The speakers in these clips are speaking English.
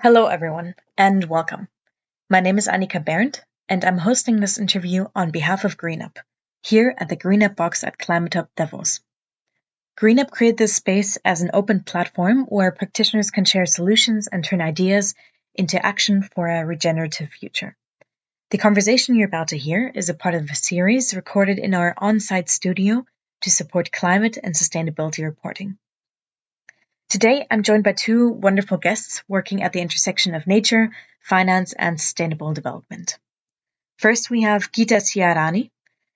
Hello, everyone, and welcome. My name is Annika Berndt, and I'm hosting this interview on behalf of GreenUp, here at the GreenUp box at Climate Hub Davos. GreenUp created this space as an open platform where practitioners can share solutions and turn ideas into action for a regenerative future. The conversation you're about to hear is a part of a series recorded in our on-site studio to support climate and sustainability reporting. Today, I'm joined by two wonderful guests working at the intersection of nature, finance, and sustainable development. First, we have Gita Syahrani,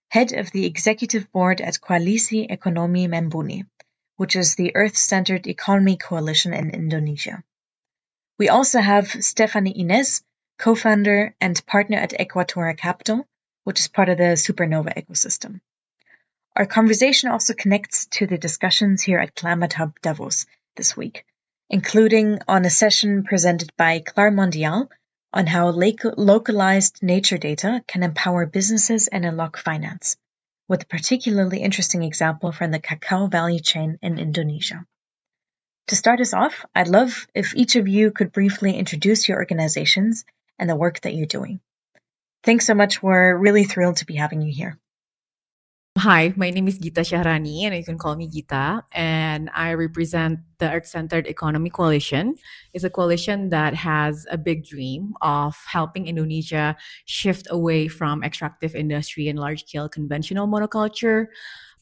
head of the executive board at Koalisi Ekonomi Membumi, which is the Earth-centered economy coalition in Indonesia. We also have Stefanie Inez, co-founder and partner at Equatora Capital, which is part of the Supernova ecosystem. Our conversation also connects to the discussions here at Climate Hub Davos this week, including on a session presented by Clare Mondial on how localized nature data can empower businesses and unlock finance, with a particularly interesting example from the cacao value chain in Indonesia. To start us off, I'd love if each of you could briefly introduce your organizations and the work that you're doing. Thanks so much. We're really thrilled to be having you here. Hi, my name is Gita Syahrani, and you can call me Gita, and I represent the Earth-Centered Economy Coalition. It's a coalition that has a big dream of helping Indonesia shift away from extractive industry and large-scale conventional monoculture.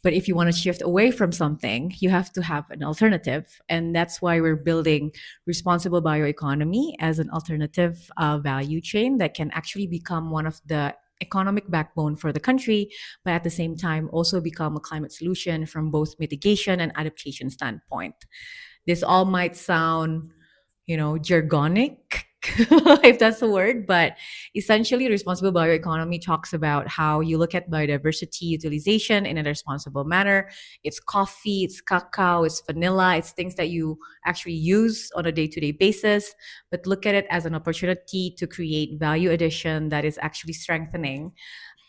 But if you want to shift away from something, you have to have an alternative, and that's why we're building responsible bioeconomy as an alternative value chain that can actually become one of the economic backbone for the country, but at the same time also become a climate solution from both mitigation and adaptation standpoint. This all might sound, jargonic, if that's the word, but essentially responsible bioeconomy talks about how you look at biodiversity utilization in a responsible manner. It's coffee, it's cacao, it's vanilla, it's things that you actually use on a day-to-day basis, but look at it as an opportunity to create value addition that is actually strengthening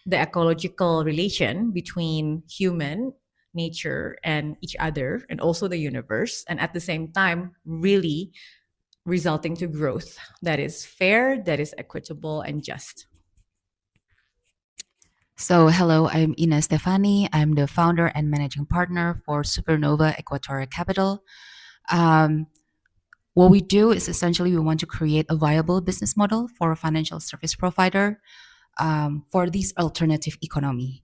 the ecological relation between human nature and each other and also the universe, and at the same time really resulting to growth that is fair, that is equitable, and just. So, hello, I'm Inez Stefanie. I'm the founder and managing partner for Supernova Equatora Capital. What we do is essentially we want to create a viable business model for a financial service provider for this alternative economy.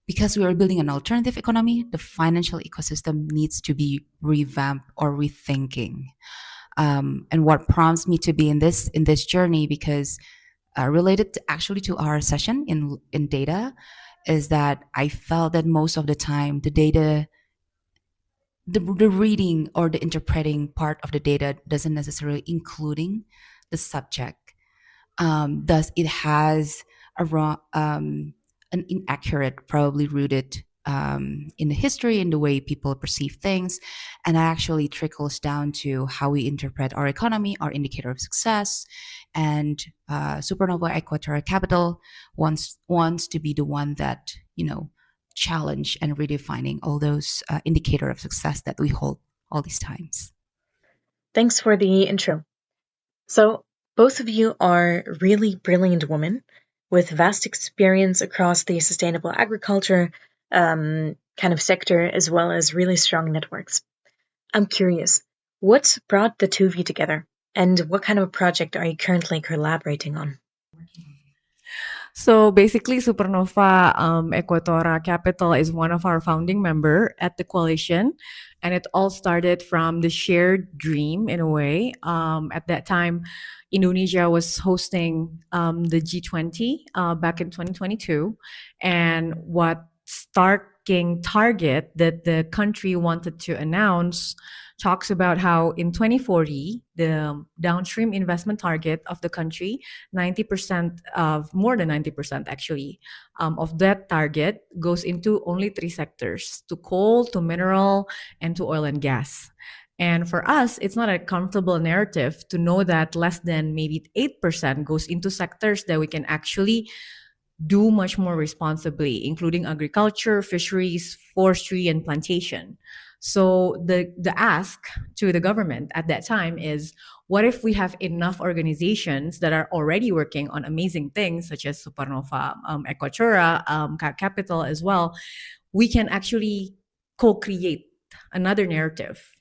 Because we are building an alternative economy, the financial ecosystem needs to be revamped or rethinking. And what prompts me to be in this journey, because related to our session in data, is that I felt that most of the time the data, the reading or the interpreting part of the data doesn't necessarily including the subject. Thus, it has an inaccurate, probably rooted in the history, in the way people perceive things, and that actually trickles down to how we interpret our economy, our indicator of success. And Supernova Equatora Capital wants to be the one that challenge and redefining all those indicator of success that we hold all these times. Thanks for the intro. So both of you are really brilliant women with vast experience across the sustainable agriculture kind of sector, as well as really strong networks. I'm curious, what brought the two of you together, and what kind of a project are you currently collaborating on? So basically, Supernova Equatora Capital is one of our founding member at the coalition, and it all started from the shared dream in a way. At that time, Indonesia was hosting the G20 back in 2022, and what starking target that the country wanted to announce talks about how in 2040, the downstream investment target of the country, more than 90% actually, of that target goes into only 3 sectors: to coal, to mineral, and to oil and gas. And for us, it's not a comfortable narrative to know that less than maybe 8% goes into sectors that we can actually do much more responsibly, including agriculture, fisheries, forestry, and plantation. So the ask to the government at that time is, what if we have enough organizations that are already working on amazing things such as Supernova, Equatora, Capital as well? We can actually co-create another narrative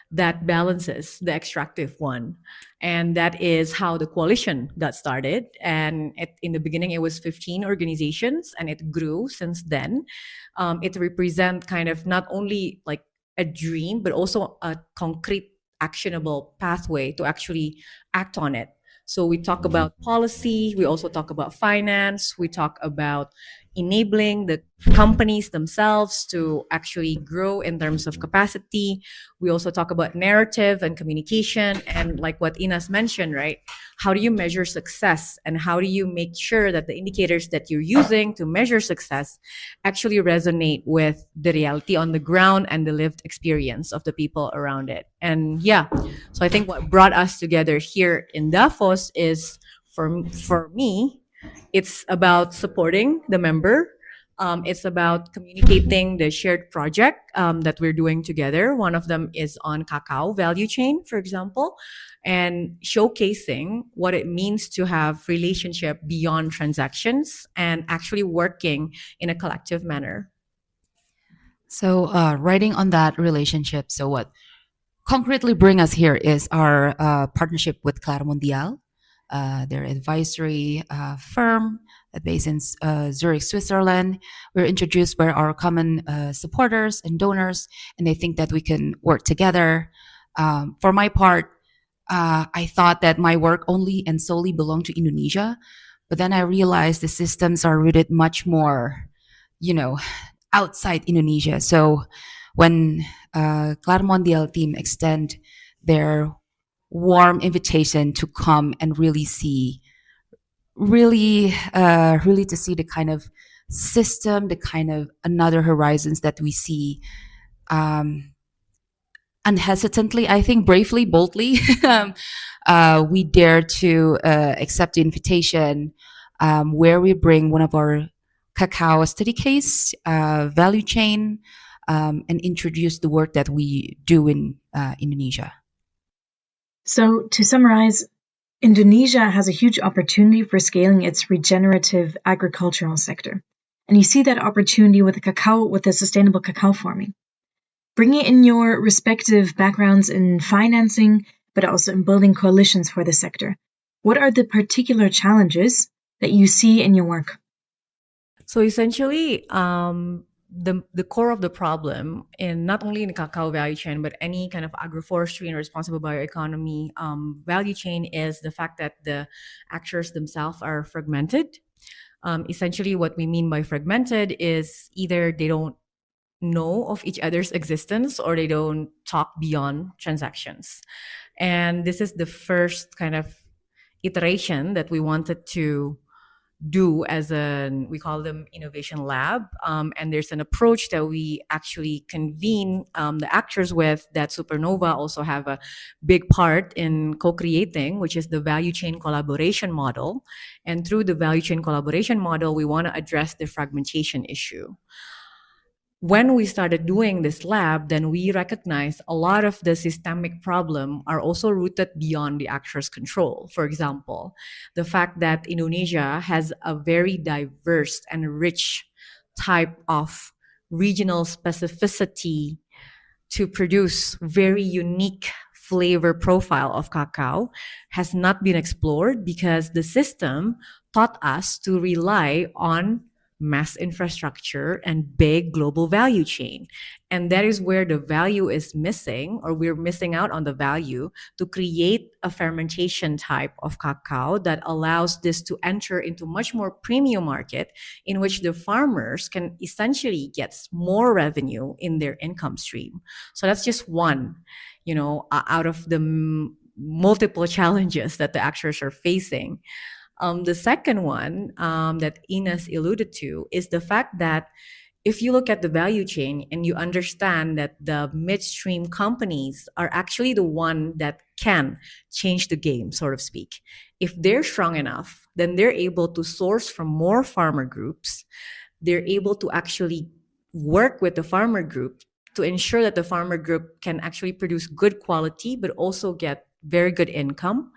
that balances the extractive one. And that is how the coalition got started. And in the beginning, it was 15 organizations, and it grew since then. It represents kind of not only like a dream, but also a concrete, actionable pathway to actually act on it. So we talk about policy, we also talk about finance, we talk about enabling the companies themselves to actually grow in terms of capacity. We also talk about narrative and communication, and like what Inez mentioned, right? How do you measure success, and how do you make sure that the indicators that you're using to measure success actually resonate with the reality on the ground and the lived experience of the people around it? And yeah, so I think what brought us together here in Davos is, for me, it's about supporting the member. It's about communicating the shared project that we're doing together. One of them is on cacao value chain, for example, and showcasing what it means to have relationship beyond transactions and actually working in a collective manner. So, writing on that relationship. So, what concretely bring us here is our partnership with Claro Mundial, their advisory firm based in Zurich, Switzerland. We're introduced by our common supporters and donors, and they think that we can work together. For my part, I thought that my work only and solely belonged to Indonesia, but then I realized the systems are rooted much more, outside Indonesia. So when Claro Mundial team extend their warm invitation to come and really see, really to see the kind of system, the kind of another horizons that we see, unhesitantly, I think bravely, boldly, we dare to accept the invitation, where we bring one of our cacao study case, value chain, and introduce the work that we do in Indonesia. So to summarize, Indonesia has a huge opportunity for scaling its regenerative agricultural sector. And you see that opportunity with the sustainable cacao farming. Bringing in your respective backgrounds in financing, but also in building coalitions for the sector, what are the particular challenges that you see in your work? So essentially, the core of the problem, in not only in the cacao value chain, but any kind of agroforestry and responsible bioeconomy value chain, is the fact that the actors themselves are fragmented. Essentially, what we mean by fragmented is either they don't know of each other's existence or they don't talk beyond transactions. And this is the first kind of iteration that we wanted to do as we call them innovation lab. And there's an approach that we actually convene the actors with, that Supernova also have a big part in co-creating, which is the value chain collaboration model. And through the value chain collaboration model, we want to address the fragmentation issue. When we started doing this lab, then we recognized a lot of the systemic problem are also rooted beyond the actor's control. For example, the fact that Indonesia has a very diverse and rich type of regional specificity to produce very unique flavor profile of cacao has not been explored because the system taught us to rely on mass infrastructure and big global value chain. And that is where the value is missing, or we're missing out on the value to create a fermentation type of cacao that allows this to enter into much more premium market, in which the farmers can essentially get more revenue in their income stream. So that's just one, out of the multiple challenges that the actors are facing. The second one that Inez alluded to is the fact that if you look at the value chain and you understand that the midstream companies are actually the one that can change the game, so to speak. If they're strong enough, then they're able to source from more farmer groups. They're able to actually work with the farmer group to ensure that the farmer group can actually produce good quality, but also get very good income.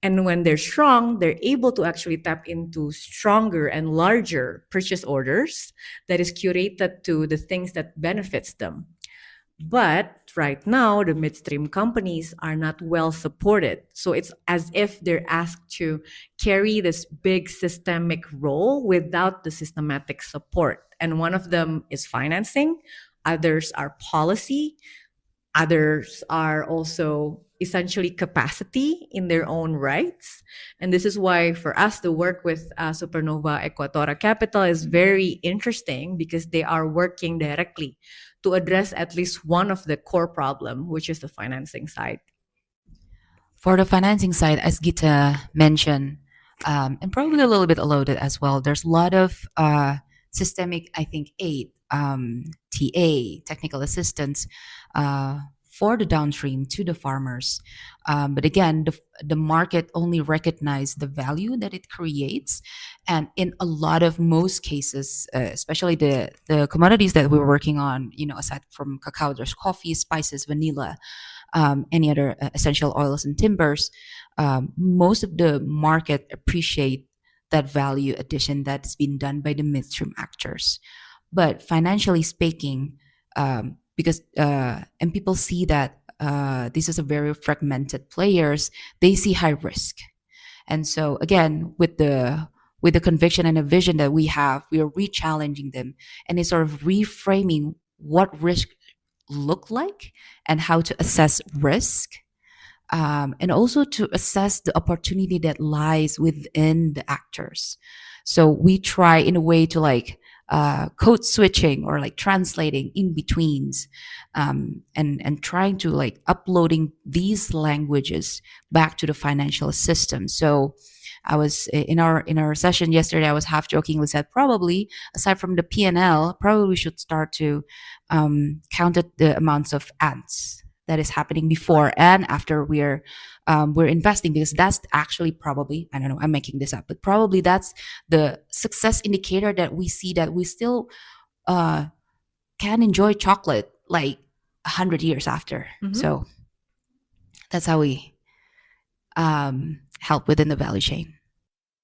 And when they're strong, they're able to actually tap into stronger and larger purchase orders that is curated to the things that benefits them. But right now, the midstream companies are not well supported. So it's as if they're asked to carry this big systemic role without the systematic support. And one of them is financing, others are policy, others are also essentially capacity in their own rights. And this is why for us, the work with Supernova Equatora Capital is very interesting because they are working directly to address at least one of the core problem, which is the financing side. For the financing side, as Gita mentioned, and probably a little bit alluded as well, there's a lot of systemic, I think, aid, TA, technical assistance, for the downstream to the farmers. But again, the market only recognizes the value that it creates. And in a lot of most cases, especially the commodities that we were working on, aside from cacao, there's coffee, spices, vanilla, any other essential oils and timbers, most of the market appreciate that value addition that's been done by the midstream actors. But financially speaking, because and people see that this is a very fragmented players, they see high risk. And so again, with the conviction and a vision that we have, we are re-challenging them and it's sort of reframing what risk look like and how to assess risk, and also to assess the opportunity that lies within the actors. So we try in a way to code switching or translating in betweens, and trying to uploading these languages back to the financial system. So I was in our session yesterday, I was half jokingly said, probably aside from the P&L, probably we should start to count the amounts of ants that is happening before and after we're investing, because that's actually probably, I don't know, I'm making this up, but probably that's the success indicator that we see that we still can enjoy chocolate 100 years after. Mm-hmm. So that's how we help within the value chain.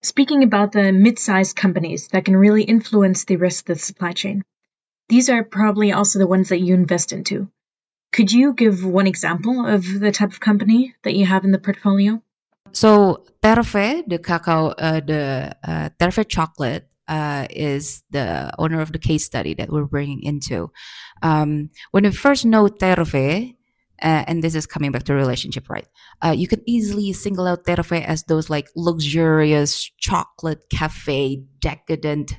Speaking about the mid-sized companies that can really influence the rest of the supply chain, these are probably also the ones that you invest into. Could you give one example of the type of company that you have in the portfolio? So Terfe, the cacao, Terfe chocolate is the owner of the case study that we're bringing into. When we first know Terfe, and this is coming back to relationship, right? You can easily single out Terfe as those luxurious chocolate cafe, decadent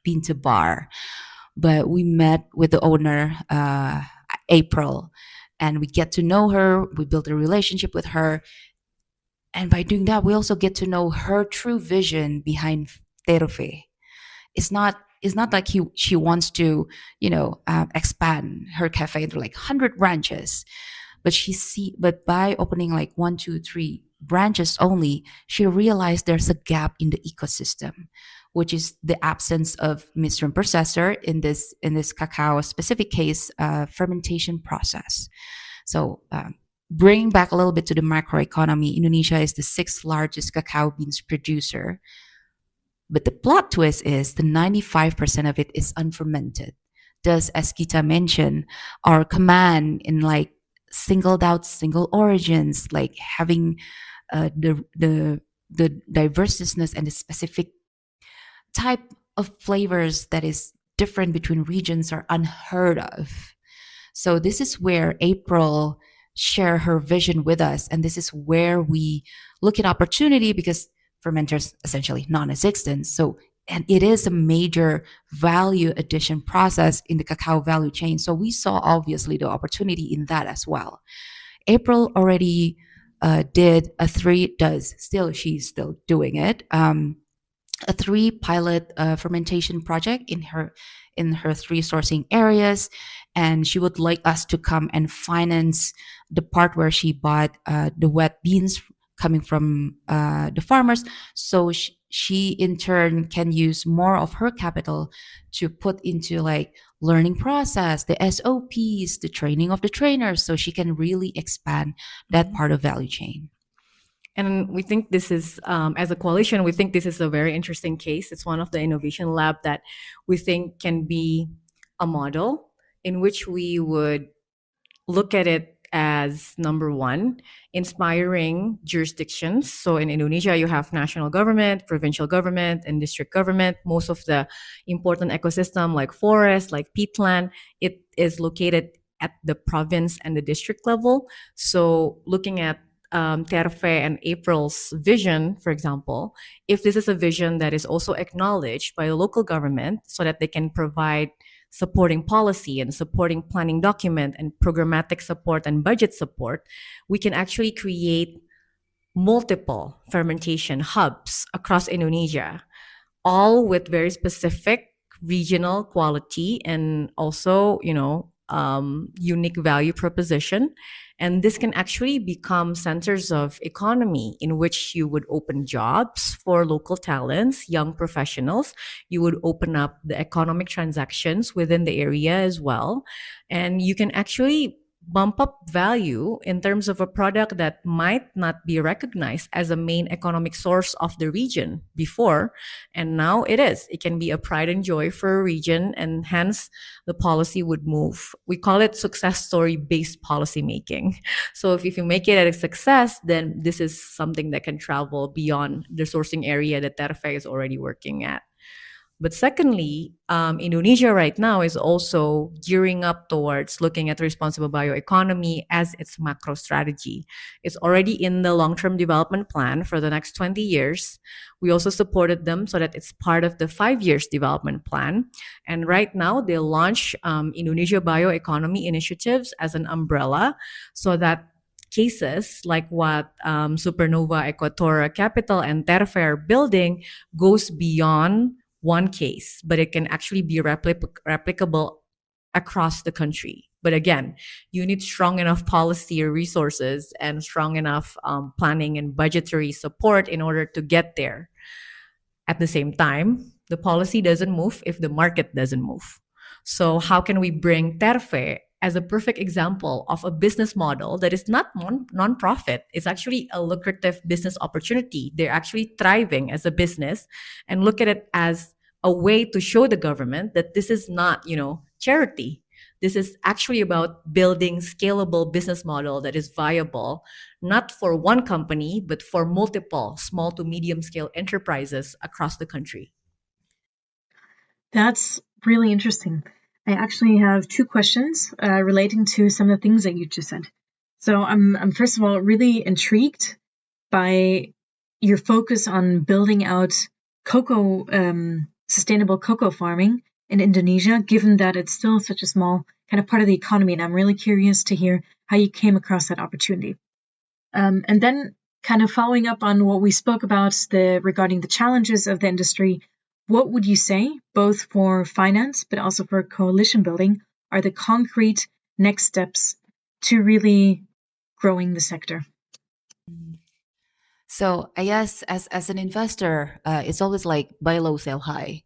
pinto bar. But we met with the owner, April, and we get to know her. We built a relationship with her, and by doing that, we also get to know her true vision behind Terfe. It's not like she wants to expand her cafe into 100 branches, but by opening 1, 2, 3 branches only, she realized there's a gap in the ecosystem, which is the absence of midstream processor in this cacao specific case, fermentation process. So bringing back a little bit to the macroeconomy, Indonesia is the 6th largest cacao beans producer. But the plot twist is the 95% of it is unfermented. Thus, as Gita mentioned, our command in singled out single origins, having the diverseness and the specific type of flavors that is different between regions are unheard of. So this is where April share her vision with us, and this is where we look at opportunity, because fermenters essentially non-existent. So, and it is a major value addition process in the cacao value chain. So we saw obviously the opportunity in that as well. April already she's still doing it. A 3 pilot fermentation project in her 3 sourcing areas, and she would like us to come and finance the part where she bought the wet beans coming from the farmers. So she in turn can use more of her capital to put into like learning process, the SOPs, the training of the trainers, so she can really expand that part of value chain. And we think this is, as a coalition, we think this is a very interesting case. It's one of the innovation lab that we think can be a model in which we would look at it as number one, inspiring jurisdictions. So in Indonesia, you have national government, provincial government, and district government. Most of the important ecosystem like forest, like peatland, it is located at the province and the district level. So looking at Terfe and April's vision, for example, if this is a vision that is also acknowledged by the local government so that they can provide supporting policy and supporting planning document and programmatic support and budget support, we can actually create multiple fermentation hubs across Indonesia, all with very specific regional quality and also, unique value proposition. And this can actually become centers of economy in which you would open jobs for local talents, young professionals. You would open up the economic transactions within the area as well. And you can actually bump up value in terms of a product that might not be recognized as a main economic source of the region before. And now it is. It can be a pride and joy for a region, and hence the policy would move. We call it success story based policy making. So if you make it a success, then this is something that can travel beyond the sourcing area that Terfe is already working at. But secondly, Indonesia right now is also gearing up towards looking at responsible bioeconomy as its macro strategy. It's already in the long-term development plan for the next 20 years. We also supported them so that it's part of the 5 years development plan. And right now they launch Indonesia bioeconomy initiatives as an umbrella so that cases like what Supernova, Equatora Capital, and Terfe are building goes beyond one case, but it can actually be replicable across the country. But again, you need strong enough policy or resources and strong enough planning and budgetary support in order to get there. At the same time, the policy doesn't move if the market doesn't move. So how can we bring Terfe as a perfect example of a business model that is not non-profit? It's actually a lucrative business opportunity. They're actually thriving as a business, and look at it as a way to show the government that this is not, charity. This is actually about building scalable business model that is viable, not for one company, but for multiple small to medium scale enterprises across the country. That's really interesting. I actually have two questions relating to some of the things that you just said. So I'm first of all really intrigued by your focus on building out sustainable cocoa farming in Indonesia, given that it's still such a small kind of part of the economy. And I'm really curious to hear how you came across that opportunity. And then kind of following up on what we spoke about regarding the challenges of the industry, what would you say, both for finance but also for coalition building, are the concrete next steps to really growing the sector? So I guess as an investor, it's always like buy low, sell high.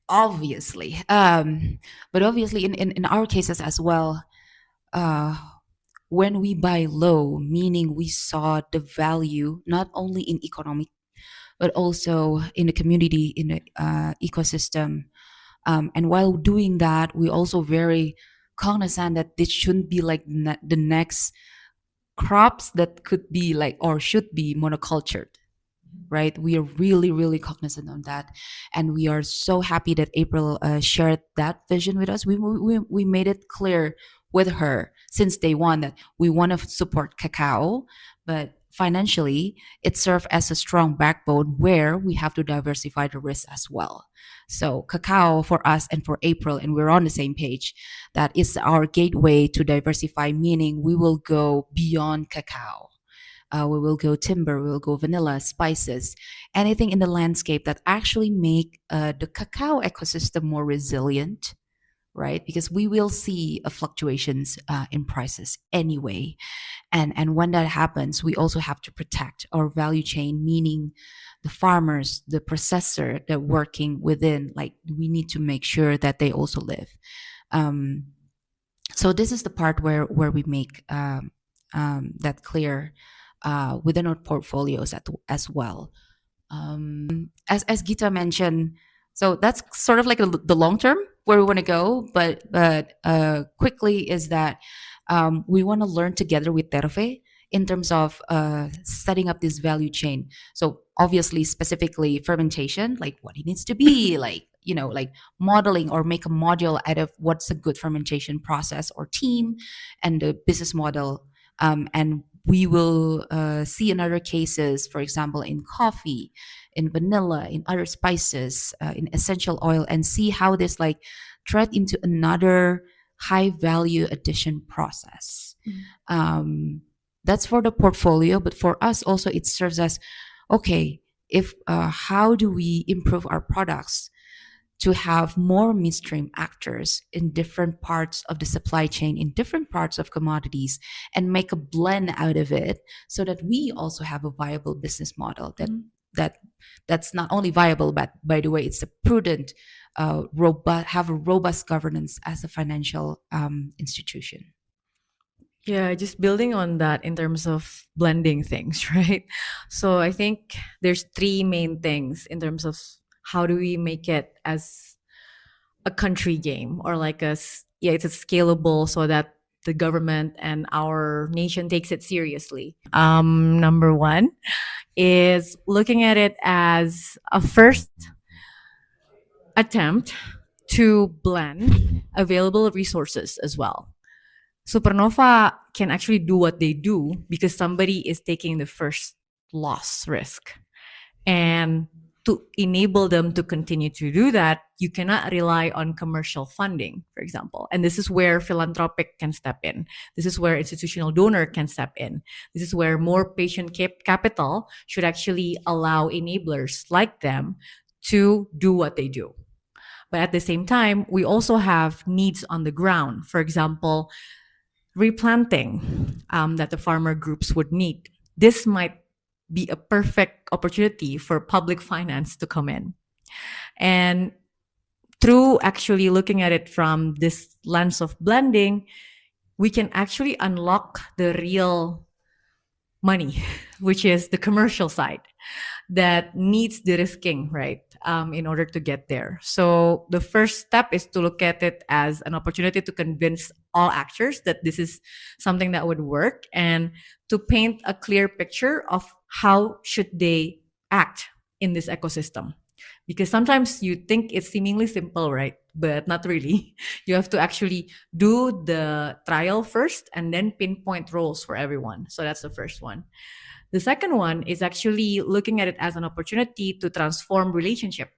Obviously. But obviously in our cases as well, when we buy low, meaning we saw the value not only in economic, but also in the community, in the ecosystem. And while doing that, we also very cognizant that this shouldn't be like the next crops that could be like or should be monocultured, right? We are really, really cognizant on that. And we are so happy that April shared that vision with us. We made it clear with her since day one that we want to support cacao, but financially, it serves as a strong backbone where we have to diversify the risk as well. So cacao for us and for April, and we're on the same page, that is our gateway to diversify, meaning we will go beyond cacao. We will go timber, we will go vanilla, spices, anything in the landscape that actually make the cacao ecosystem more resilient, right? Because we will see fluctuations in prices anyway. And when that happens, we also have to protect our value chain, meaning the farmers, the processor that working within, like we need to make sure that they also live. So this is the part where we make that clear within our portfolios as well. As Gita mentioned, so that's sort of like the long term where we want to go, but quickly is that we want to learn together with Terve in terms of setting up this value chain. So obviously, specifically fermentation, like what it needs to be, like like modeling or make a module out of what's a good fermentation process or team, and the business model. And we will see in other cases, for example, in coffee, in vanilla, in other spices, in essential oil, and see how this like tread into another high value addition process. That's for the portfolio, but for us also it serves as, okay, if how do we improve our products to have more midstream actors in different parts of the supply chain, in different parts of commodities, and make a blend out of it so that we also have a viable business model that's not only viable, but by the way, it's a prudent, have a robust governance as a financial institution. Yeah, just building on that in terms of blending things, right? So I think there's three main things in terms of how do we make it as a country game, or like it's a scalable so that the government and our nation takes it seriously. Number one is looking at it as a first attempt to blend available resources as well. Supernova can actually do what they do because somebody is taking the first loss risk. And to enable them to continue to do that, you cannot rely on commercial funding, for example. And this is where philanthropic can step in. This is where institutional donor can step in. This is where more patient capital should actually allow enablers like them to do what they do. But at the same time, we also have needs on the ground. For example, replanting that the farmer groups would need. This might be a perfect opportunity for public finance to come in. And through actually looking at it from this lens of blending, we can actually unlock the real money, which is the commercial side that needs de-risking, right, in order to get there. So the first step is to look at it as an opportunity to convince all actors that this is something that would work, and to paint a clear picture of how should they act in this ecosystem. Because sometimes you think it's seemingly simple, right? But not really. You have to actually do the trial first and then pinpoint roles for everyone. So that's the first one. The second one is actually looking at it as an opportunity to transform relationship.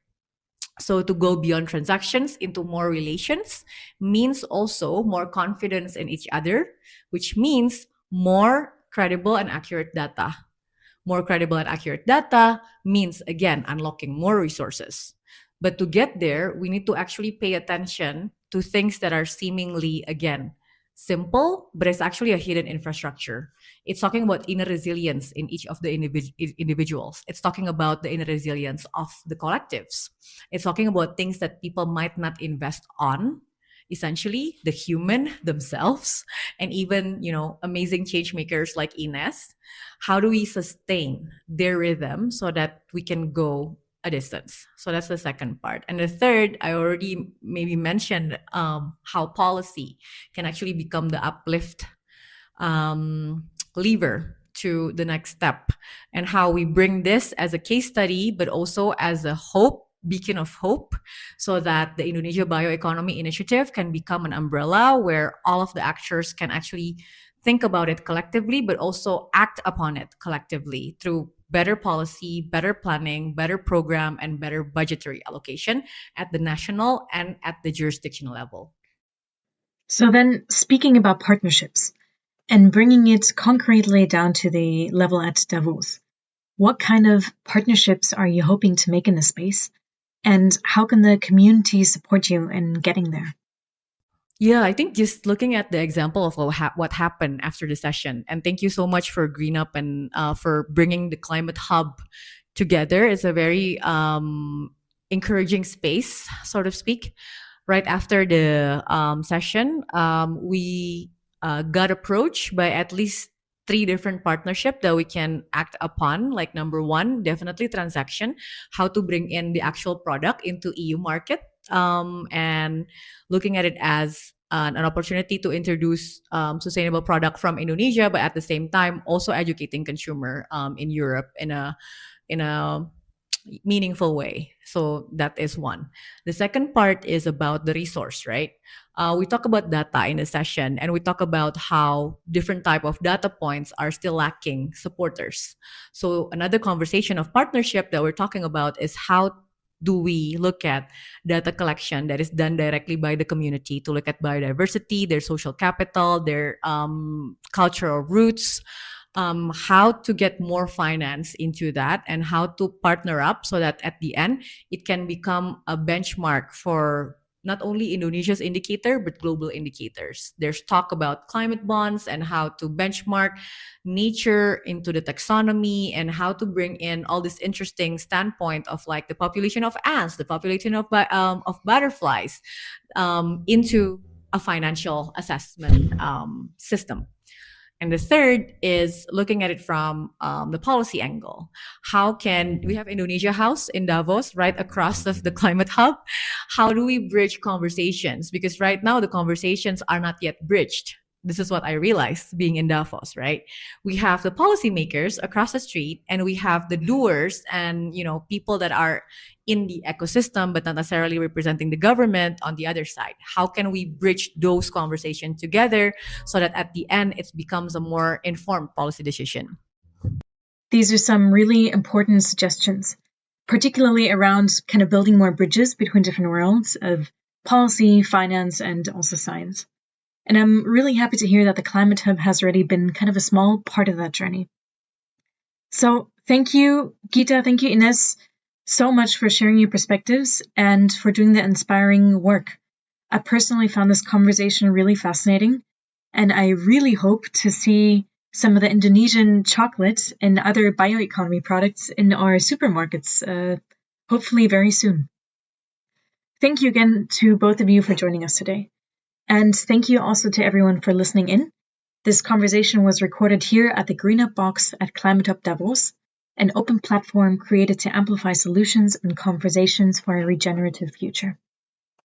So to go beyond transactions into more relations means also more confidence in each other, which means more credible and accurate data. More credible and accurate data means, again, unlocking more resources. But to get there, we need to actually pay attention to things that are seemingly, again, simple, but it's actually a hidden infrastructure. It's talking about inner resilience in each of the individuals. It's talking about the inner resilience of the collectives. It's talking about things that people might not invest on, essentially the human themselves, and even, amazing change makers like Inez. How do we sustain their rhythm so that we can go a distance? So that's the second part. And the third, I already maybe mentioned how policy can actually become the uplift lever to the next step, and how we bring this as a case study, but also as a beacon of hope, so that the Indonesia Bioeconomy Initiative can become an umbrella where all of the actors can actually think about it collectively, but also act upon it collectively through better policy, better planning, better program, and better budgetary allocation at the national and at the jurisdictional level. So then, speaking about partnerships and bringing it concretely down to the level at Davos, what kind of partnerships are you hoping to make in this space? And how can the community support you in getting there? Yeah, I think just looking at the example of what happened after the session, and thank you so much for GreenUp and for bringing the Climate Hub together. It's a very encouraging space, so to speak. Right after the session, we got approached by at least 3 different partnership that we can act upon. Like number one, definitely transaction, how to bring in the actual product into EU market, and looking at it as an opportunity to introduce sustainable product from Indonesia, but at the same time also educating consumer in Europe in a meaningful way. So that is one. The second part is about the resource, right? We talk about data in the session, and we talk about how different type of data points are still lacking supporters. So another conversation of partnership that we're talking about is how do we look at data collection that is done directly by the community to look at biodiversity, their social capital, their cultural roots, how to get more finance into that, and how to partner up so that at the end it can become a benchmark for not only Indonesia's indicator but global indicators. There's talk about climate bonds and how to benchmark nature into the taxonomy and how to bring in all this interesting standpoint of like the population of ants, the population of butterflies into a financial assessment system. And the third is looking at it from the policy angle. How can we have Indonesia House in Davos right across of the Climate Hub? How do we bridge conversations? Because right now the conversations are not yet bridged. This is what I realized being in Davos, right? We have the policymakers across the street and we have the doers and, people that are in the ecosystem, but not necessarily representing the government on the other side. How can we bridge those conversations together so that at the end it becomes a more informed policy decision? These are some really important suggestions, particularly around kind of building more bridges between different worlds of policy, finance, and also science. And I'm really happy to hear that the Climate Hub has already been kind of a small part of that journey. So thank you, Gita, thank you, Inez, so much for sharing your perspectives and for doing the inspiring work. I personally found this conversation really fascinating, and I really hope to see some of the Indonesian chocolate and other bioeconomy products in our supermarkets, hopefully very soon. Thank you again to both of you for joining us today. And thank you also to everyone for listening in. This conversation was recorded here at the GreenUp box at Climate Hub Davos, an open platform created to amplify solutions and conversations for a regenerative future.